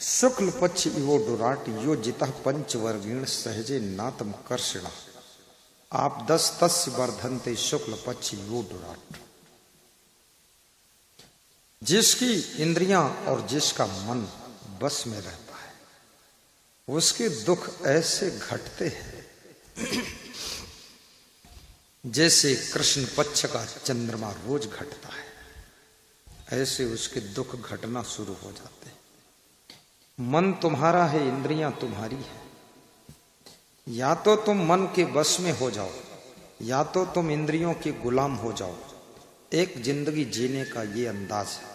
शुक्ल पक्ष इवो डुराट यो जिता पंचवर्गीण सहजे नातम कर्षणा आप 10 तस्य वर्धनते शुक्ल पक्ष यो डुराट। जिसकी इंद्रियां और जिसका मन बस में रहता है उसके दुख ऐसे घटते हैं जैसे कृष्ण पक्ष का चंद्रमा रोज घटता है, ऐसे उसके दुख घटना शुरू हो जाते हैं। मन तुम्हारा है, इंद्रियां तुम्हारी है। या तो तुम मन के वश में हो जाओ या तो तुम इंद्रियों के गुलाम हो जाओ। एक जिंदगी जीने का ये अंदाज है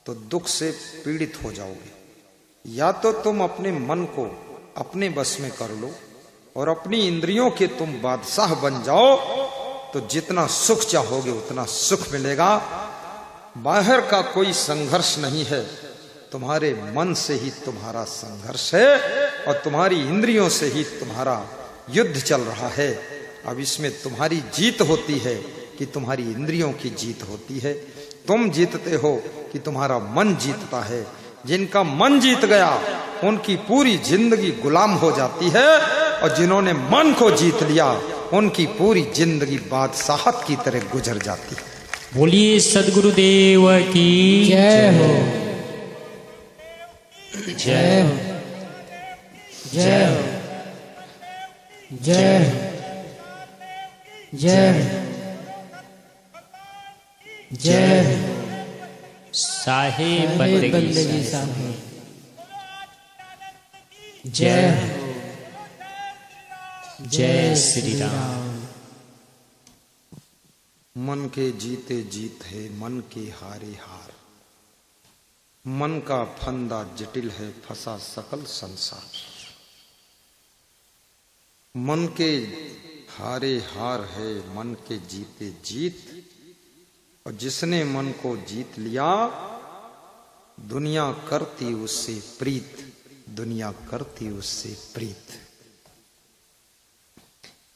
तो दुख से पीड़ित हो जाओगे। या तो तुम अपने मन को अपने बस में कर लो और अपनी इंद्रियों के तुम बादशाह बन जाओ तो जितना सुख चाहोगे उतना सुख मिलेगा। बाहर का कोई संघर्ष नहीं है, तुम्हारे मन से ही तुम्हारा संघर्ष है और तुम्हारी इंद्रियों से ही तुम्हारा युद्ध चल रहा है। अब इसमें तुम्हारी जीत होती है कि तुम्हारी इंद्रियों की जीत होती है। तुम जीतते हो कि तुम्हारा मन जीतता है। जिनका मन जीत गया उनकी पूरी जिंदगी गुलाम हो जाती है और जिन्होंने मन को जीत लिया उनकी पूरी जिंदगी बादशाहत की तरह गुजर जाती है। बोलिए सद्गुरुदेव की जय हो, जय हो, जय हो, जय हो, जय हो, जय हो। साहेब बंदगी साहेब जय हो, जय श्री राम। मन के जीते जीत है, मन के हारे हार। मन का फंदा जटिल है, फंसा सकल संसार। मन के हारे हार है, मन के जीते जीत। और जिसने मन को जीत लिया दुनिया करती उससे प्रीत, दुनिया करती उससे प्रीत।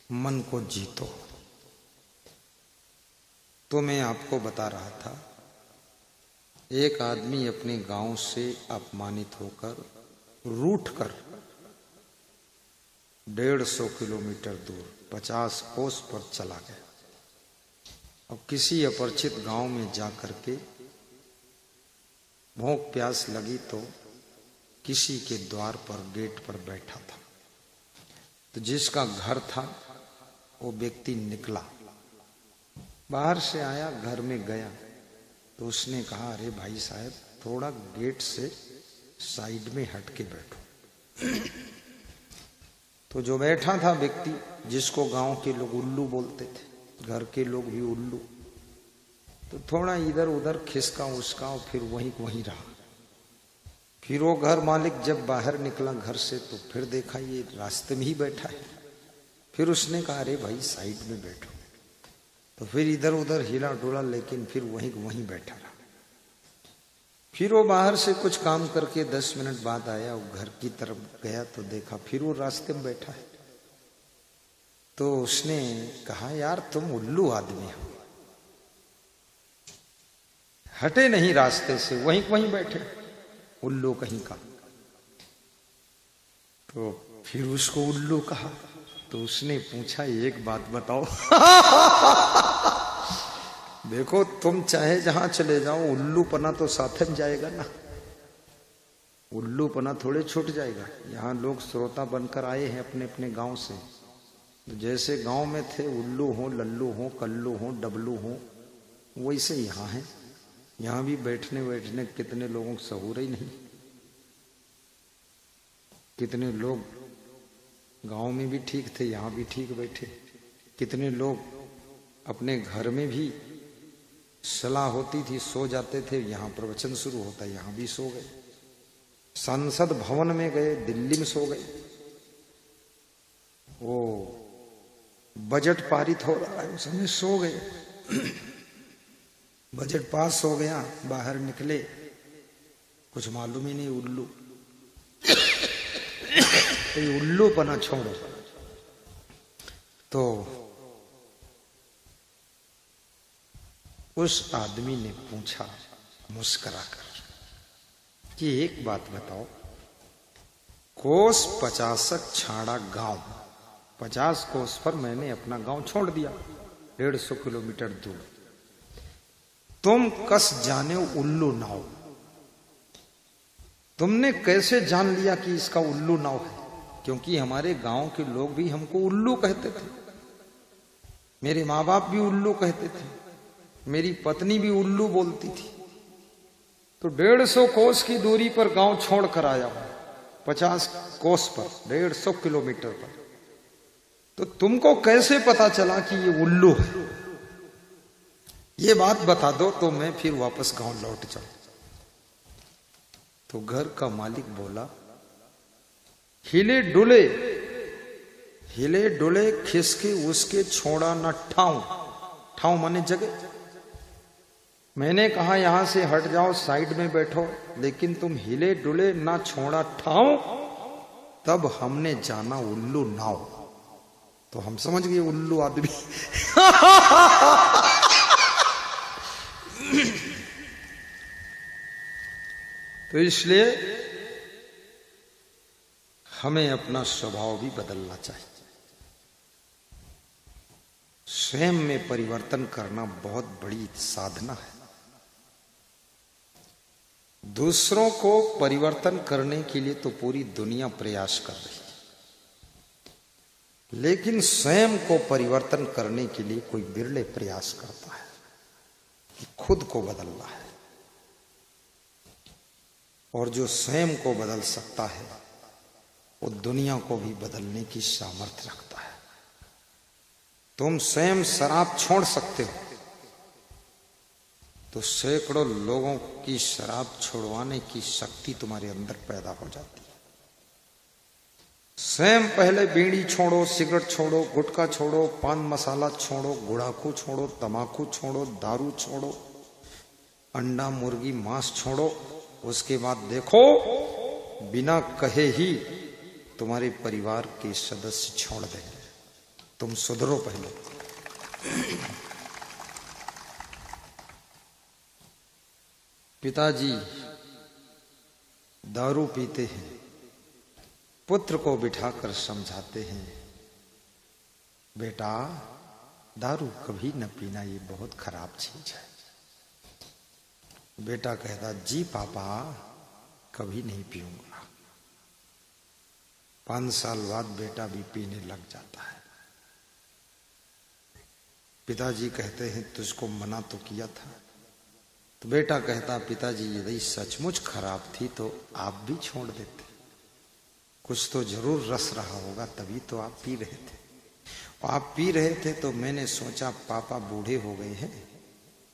मन को जीतो। तो मैं आपको बता रहा था, एक आदमी अपने गांव से अपमानित होकर रूठकर 150 किलोमीटर दूर 50 कोस पर चला गया। अब किसी अपरिचित गांव में जाकर के भूख प्यास लगी तो किसी के द्वार पर गेट पर बैठा था। तो जिसका घर था वो व्यक्ति निकला, बाहर से आया, घर में गया तो उसने कहा, अरे भाई साहब थोड़ा गेट से साइड में हट के बैठो। तो जो बैठा था व्यक्ति, जिसको गांव के लोग उल्लू बोलते थे, घर के लोग भी उल्लू, तो थोड़ा इधर उधर खिसका उसका और फिर वहीं रहा। फिर वो घर मालिक जब बाहर निकला घर से तो फिर देखा ये रास्ते में ही बैठा है। फिर उसने कहा, अरे भाई साइड में बैठो। तो फिर इधर उधर हिला डोला लेकिन फिर वहीं बैठा रहा। फिर वो बाहर से कुछ काम करके 10 मिनट बाद आया, वो घर की तरफ गया तो देखा फिर वो रास्ते में बैठा है। तो उसने कहा, यार तुम उल्लू आदमी हो, हटे नहीं रास्ते से, वहीं बैठे, उल्लू कहीं का। तो फिर उसको उल्लू कहा। तो उसने पूछा, एक बात बताओ। देखो तुम चाहे जहां चले जाओ उल्लूपना तो साथ में जाएगा ना, उल्लूपना थोड़े छूट जाएगा। यहाँ लोग श्रोता बनकर आए हैं अपने अपने गांव से, तो जैसे गांव में थे उल्लू हो, लल्लू हो, कल्लू हो, डबलू हो, वैसे यहाँ है। यहाँ भी बैठने कितने लोगों को सहूर ही नहीं। कितने लोग गांव में भी ठीक थे, यहाँ भी ठीक बैठे। कितने लोग अपने घर में भी सलाह होती थी सो जाते थे, यहाँ प्रवचन शुरू होता है यहाँ भी सो गए। संसद भवन में गए, दिल्ली में सो गए। वो बजट पारित हो रहा है उस समय सो गए। बजट पास हो गया, बाहर निकले, कुछ मालूम ही नहीं उल्लू। तो ये उल्लू पना छोड़ो। तो उस आदमी ने पूछा मुस्कुराकर, कि एक बात बताओ, कोस 50 छाड़ा गांव, 50 कोस पर मैंने अपना गांव छोड़ दिया, 150 किलोमीटर दूर। तुम कस जाने उल्लू नाव, तुमने कैसे जान लिया कि इसका उल्लू नाव है? क्योंकि हमारे गांव के लोग भी हमको उल्लू कहते थे, मेरे माँ बाप भी उल्लू कहते थे, मेरी पत्नी भी उल्लू बोलती थी। तो 150 कोस की दूरी पर गांव छोड़ कर आया हूं, 50 कोस पर, 150 किलोमीटर पर। तो तुमको कैसे पता चला कि ये उल्लू है? ये बात बता दो तो मैं फिर वापस गांव लौट जाऊं। तो घर का मालिक बोला, हिले डुले खिसके उसके छोड़ा न ठाऊं, ठाऊं माने जगह। मैंने कहा यहां से हट जाओ, साइड में बैठो, लेकिन तुम हिले डुले ना छोड़ा ठाऊं। तब हमने जाना उल्लू नाव। तो हम समझ गए उल्लू आदमी। तो इसलिए हमें अपना स्वभाव भी बदलना चाहिए। स्वयं में परिवर्तन करना बहुत बड़ी साधना है। दूसरों को परिवर्तन करने के लिए तो पूरी दुनिया प्रयास कर रही है, लेकिन स्वयं को परिवर्तन करने के लिए कोई बिरले प्रयास करता है कि खुद को बदलना है। और जो स्वयं को बदल सकता है वो दुनिया को भी बदलने की सामर्थ्य रखता है। तुम स्वयं शराब छोड़ सकते हो तो सैकड़ों लोगों की शराब छुड़वाने की शक्ति तुम्हारे अंदर पैदा हो जाती है। स्वयं पहले बीड़ी छोड़ो, सिगरेट छोड़ो, गुटखा छोड़ो, पान मसाला छोड़ो, गुड़ाखू छोड़ो, तमाकू छोड़ो, दारू छोड़ो, अंडा मुर्गी मांस छोड़ो। उसके बाद देखो बिना कहे ही तुम्हारे परिवार के सदस्य छोड़ देंगे। तुम सुधरो पहले। पिताजी दारू पीते हैं, पुत्र को बिठाकर समझाते हैं, बेटा दारू कभी न पीना, ये बहुत खराब चीज है। बेटा कहता, जी पापा कभी नहीं पीऊंगा। 5 साल बाद बेटा भी पीने लग जाता है। पिताजी कहते हैं, तुझको मना तो किया था। तो बेटा कहता, पिताजी यदि सचमुच खराब थी तो आप भी छोड़ देते, कुछ तो जरूर रस रहा होगा, तभी तो आप पी रहे थे। आप पी रहे थे तो मैंने सोचा पापा बूढ़े हो गए हैं,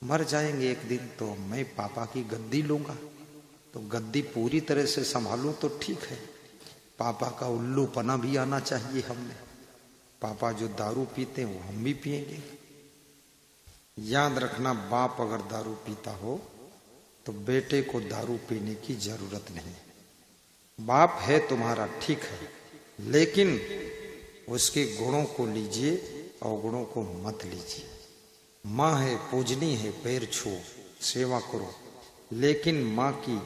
मर जाएंगे एक दिन, तो मैं पापा की गद्दी लूंगा, तो गद्दी पूरी तरह से संभालूं तो ठीक है, पापा का उल्लूपना भी आना चाहिए हमें। पापा जो दारू पीते हैं वो हम भी पिएंगे। याद रखना, बाप अगर दारू पीता हो तो बेटे को दारू पीने की जरूरत नहीं। बाप है तुम्हारा ठीक है, लेकिन उसके गुणों को लीजिए, अवगुणों को मत लीजिए। माँ है, पूजनी है, पैर छुओ, सेवा करो, लेकिन माँ की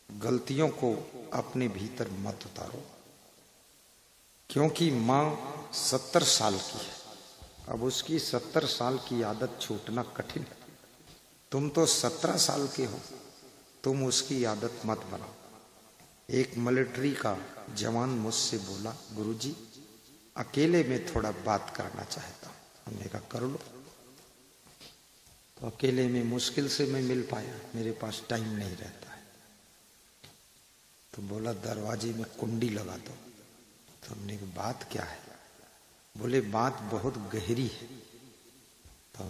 गलतियों को अपने भीतर मत उतारो, क्योंकि माँ 70 साल की है। अब उसकी 70 साल की आदत छूटना कठिन है। तुम तो 17 साल के हो, तुम उसकी आदत मत बनाओ। एक मिलिट्री का जवान मुझसे बोला, गुरुजी अकेले में थोड़ा बात करना चाहता हूं। हमने कहा कर लो। तो अकेले में मुश्किल से मैं मिल पाया, मेरे पास टाइम नहीं रहता है। तो बोला दरवाजे में कुंडी लगा दो। तो हमने कहा बात क्या है? बोले बात बहुत गहरी है,